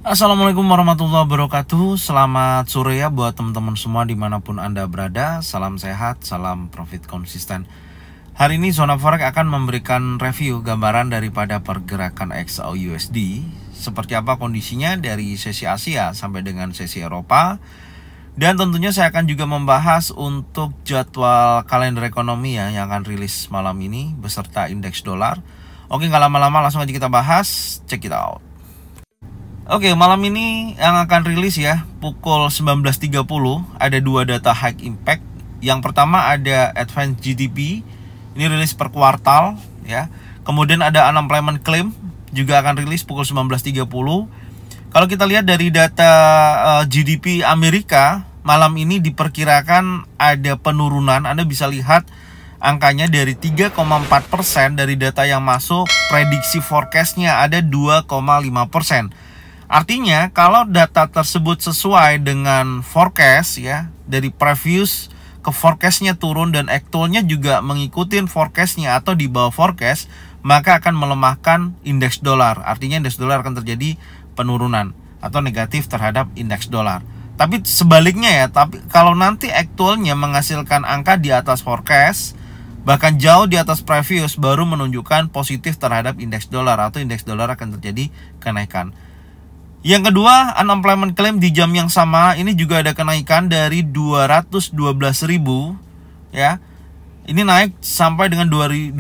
Assalamualaikum warahmatullahi wabarakatuh. Selamat sore ya buat teman-teman semua dimanapun Anda berada. Salam sehat, salam profit konsisten. Hari ini Zona Forex akan memberikan review gambaran daripada pergerakan XAU/USD, seperti apa kondisinya dari sesi Asia sampai dengan sesi Eropa. Dan tentunya saya akan juga membahas untuk jadwal kalender ekonomi ya yang akan rilis malam ini beserta indeks dolar. Oke, nggak lama-lama langsung aja kita bahas. Check it out. Oke, malam ini yang akan rilis ya pukul 19.30 ada dua data high impact. Yang pertama ada Advanced GDP, ini rilis per kuartal ya. Kemudian ada unemployment claim juga akan rilis pukul 19.30. Kalau kita lihat dari data GDP Amerika malam ini diperkirakan ada penurunan. Anda bisa lihat angkanya dari 3,4% dari data yang masuk, prediksi forecastnya ada 2,5%. Artinya kalau data tersebut sesuai dengan forecast ya, dari previous ke forecastnya turun dan actualnya juga mengikuti forecastnya atau di bawah forecast, maka akan melemahkan indeks dolar. Artinya indeks dolar akan terjadi penurunan atau negatif terhadap indeks dolar. Tapi sebaliknya ya, tapi kalau nanti actualnya menghasilkan angka di atas forecast, bahkan jauh di atas previous, baru menunjukkan positif terhadap indeks dolar atau indeks dolar akan terjadi kenaikan. Yang kedua, unemployment claim di jam yang sama ini juga ada kenaikan dari 212.000 ya. Ini naik sampai dengan 214.000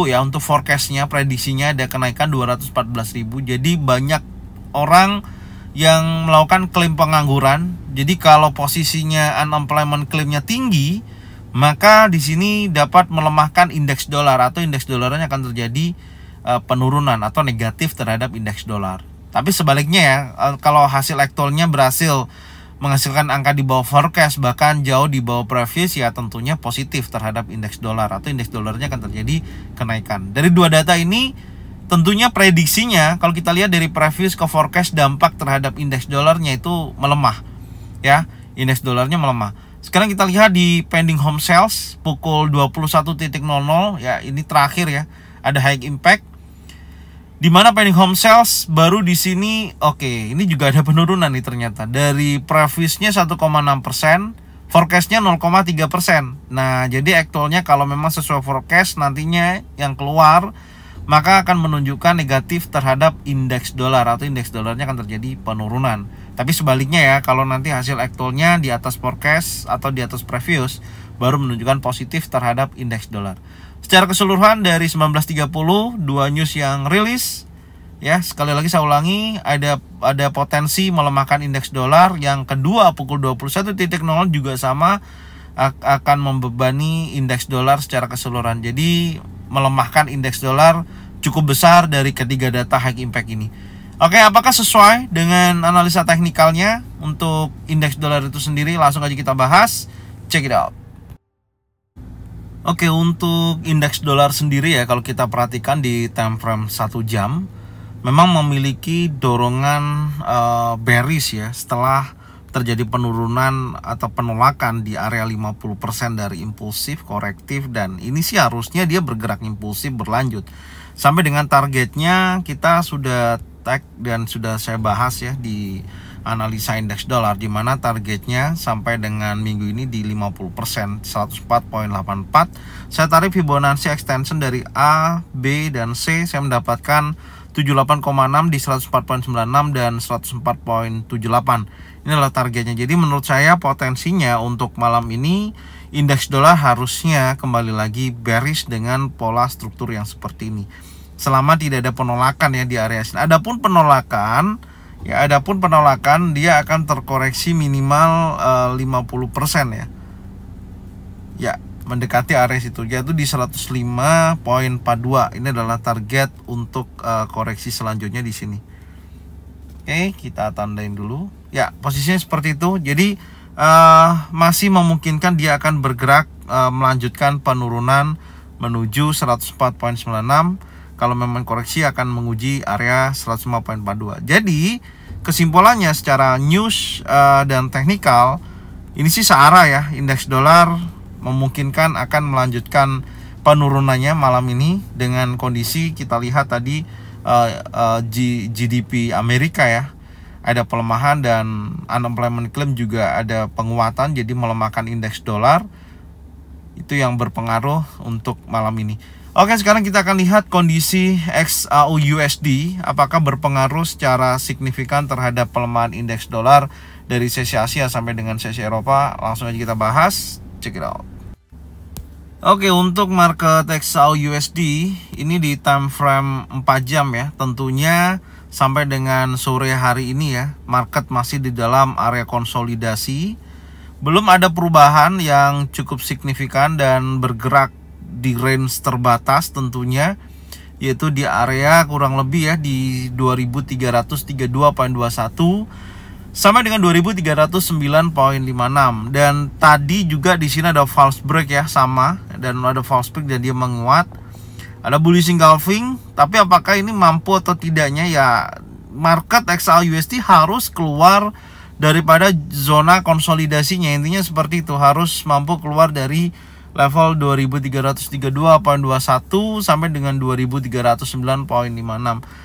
ya untuk forecastnya, prediksinya ada kenaikan 214.000. Jadi banyak orang yang melakukan klaim pengangguran. Jadi kalau posisinya unemployment claimnya tinggi, maka di sini dapat melemahkan indeks dolar atau indeks dolarnya akan terjadi penurunan atau negatif terhadap indeks dolar. Tapi sebaliknya ya, kalau hasil actualnya berhasil menghasilkan angka di bawah forecast, bahkan jauh di bawah previous, ya tentunya positif terhadap indeks dolar atau indeks dolarnya akan terjadi kenaikan. Dari dua data ini, tentunya prediksinya kalau kita lihat dari previous ke forecast, dampak terhadap indeks dolarnya itu melemah ya, indeks dolarnya melemah. Sekarang kita lihat di pending home sales pukul 21.00 ya, ini terakhir ya, ada high impact. Di mana pending home sales baru di sini, oke, ini juga ada penurunan nih ternyata. Dari previousnya 1,6%, forecastnya 0,3%. Nah, jadi actualnya kalau memang sesuai forecast nantinya yang keluar, maka akan menunjukkan negatif terhadap indeks dolar atau indeks dolarnya akan terjadi penurunan. Tapi sebaliknya ya, kalau nanti hasil actualnya di atas forecast atau di atas previous, baru menunjukkan positif terhadap indeks dolar. Secara keseluruhan dari 19.30 dua news yang rilis ya, sekali lagi saya ulangi, ada potensi melemahkan indeks dolar. Yang kedua pukul 21.00 juga sama, akan membebani indeks dolar secara keseluruhan. Jadi melemahkan indeks dolar cukup besar dari ketiga data high impact ini. Oke, apakah sesuai dengan analisa teknikalnya untuk indeks dolar itu sendiri? Langsung aja kita bahas. Check it out. Oke, untuk indeks dolar sendiri ya, kalau kita perhatikan di time frame 1 jam, memang memiliki dorongan bearish ya, setelah terjadi penurunan atau penolakan di area 50% dari impulsif, korektif, dan ini sih harusnya dia bergerak impulsif berlanjut. Sampai dengan targetnya kita sudah tag dan sudah saya bahas ya di analisa indeks dolar, di mana targetnya sampai dengan minggu ini di 50%, 104.84. Saya tarik Fibonacci extension dari A, B, dan C, saya mendapatkan 78,6 di 104.96 dan 104.78. Ini adalah targetnya. Jadi menurut saya potensinya untuk malam ini indeks dolar harusnya kembali lagi bearish dengan pola struktur yang seperti ini. Selama tidak ada penolakan ya di area sini. Adapun penolakan dia akan terkoreksi minimal 50% ya. Ya, mendekati area situ, yaitu di 105.42. Ini adalah target untuk koreksi selanjutnya di sini. Oke, kita tandain dulu. Ya, posisinya seperti itu. Jadi masih memungkinkan dia akan bergerak melanjutkan penurunan menuju 104.96. Kalau memang koreksi akan menguji area 105.42. Jadi kesimpulannya secara news dan teknikal ini sih searah ya, indeks dolar memungkinkan akan melanjutkan penurunannya malam ini dengan kondisi kita lihat tadi GDP Amerika ya, ada pelemahan, dan unemployment claim juga ada penguatan, jadi melemahkan indeks dolar. Itu yang berpengaruh untuk malam ini. Oke, sekarang kita akan lihat kondisi XAU/USD apakah berpengaruh secara signifikan terhadap pelemahan indeks dolar dari sesi Asia sampai dengan sesi Eropa. Langsung aja kita bahas, check it out. Oke, untuk market XAU/USD ini di time frame 4 jam ya, tentunya sampai dengan sore hari ini ya, market masih di dalam area konsolidasi. Belum ada perubahan yang cukup signifikan dan bergerak di range terbatas tentunya, yaitu di area kurang lebih ya di 2332.21 sampai dengan 2309.56. Dan tadi juga di sini ada false break ya, sama, dan ada false break dan dia menguat. Ada bullish engulfing, tapi apakah ini mampu atau tidaknya ya, market XAU/USD harus keluar daripada zona konsolidasinya. Intinya seperti itu, harus mampu keluar dari level 2332.21 sampai dengan 2309.56.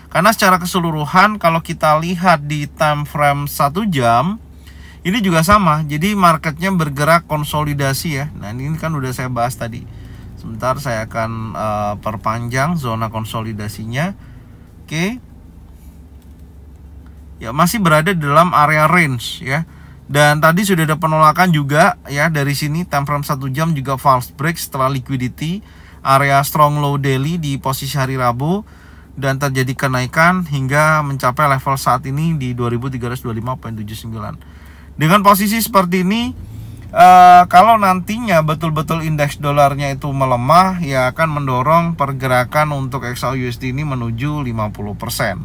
Karena secara keseluruhan kalau kita lihat di time frame 1 jam ini juga sama. Jadi marketnya bergerak konsolidasi ya. Nah, ini kan udah saya bahas tadi. Sebentar saya akan perpanjang zona konsolidasinya. Oke. Ya, masih berada di dalam area range ya. Dan tadi sudah ada penolakan juga ya dari sini, time frame 1 jam juga false break setelah liquidity area strong low daily di posisi hari Rabu, dan terjadi kenaikan hingga mencapai level saat ini di 2325.79. Dengan posisi seperti ini, kalau nantinya betul-betul indeks dolarnya itu melemah, ya akan mendorong pergerakan untuk XAU/USD ini menuju 50%.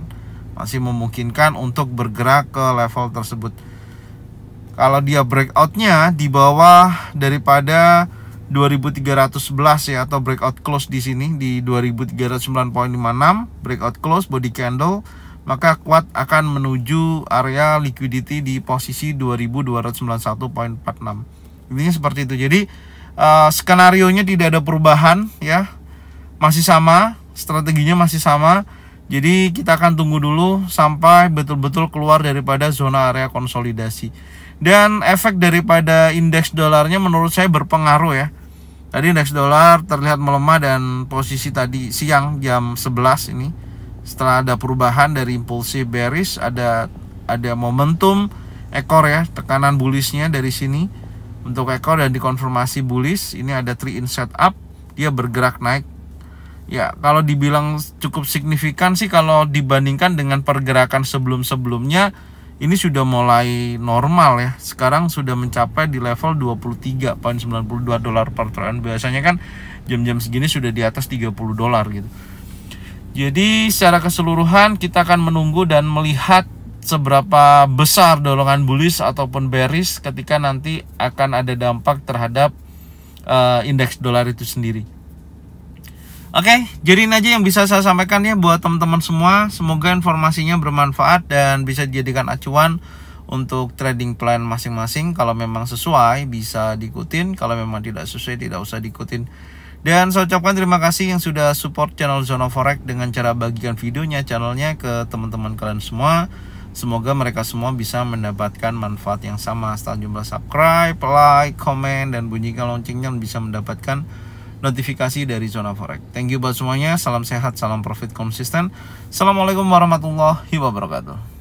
Masih memungkinkan untuk bergerak ke level tersebut. Kalau dia breakoutnya di bawah daripada 2311 ya, atau breakout close di sini di 2309.56, breakout close body candle, maka kuat akan menuju area liquidity di posisi 2291.46. Intinya seperti itu. Jadi skenarionya tidak ada perubahan ya, masih sama, strateginya masih sama. Jadi kita akan tunggu dulu sampai betul-betul keluar daripada zona area konsolidasi. Dan efek daripada indeks dolarnya menurut saya berpengaruh ya. Tadi indeks dolar terlihat melemah, dan posisi tadi siang jam 11 ini setelah ada perubahan dari impulsif bearish, ada momentum ekor ya, tekanan bullishnya dari sini untuk ekor, dan dikonfirmasi bullish. Ini ada 3 in setup, dia bergerak naik. Ya, kalau dibilang cukup signifikan sih kalau dibandingkan dengan pergerakan sebelum-sebelumnya, ini sudah mulai normal ya. Sekarang sudah mencapai di level 23.92 dolar per troy. Biasanya kan jam-jam segini sudah di atas 30 dolar gitu. Jadi secara keseluruhan kita akan menunggu dan melihat seberapa besar dorongan bullish ataupun bearish ketika nanti akan ada dampak terhadap indeks dolar itu sendiri. Oke, jadi ini aja yang bisa saya sampaikan ya buat teman-teman semua. Semoga informasinya bermanfaat dan bisa dijadikan acuan untuk trading plan masing-masing. Kalau memang sesuai bisa diikutin, kalau memang tidak sesuai tidak usah diikutin. Dan saya ucapkan terima kasih yang sudah support channel Zona Forex dengan cara bagikan videonya, channelnya ke teman-teman kalian semua. Semoga mereka semua bisa mendapatkan manfaat yang sama. Setelah jumlah subscribe, like, komen, dan bunyikan loncengnya bisa mendapatkan notifikasi dari Zona Forex. Thank you buat semuanya. Salam sehat, salam profit konsisten. Assalamualaikum warahmatullahi wabarakatuh.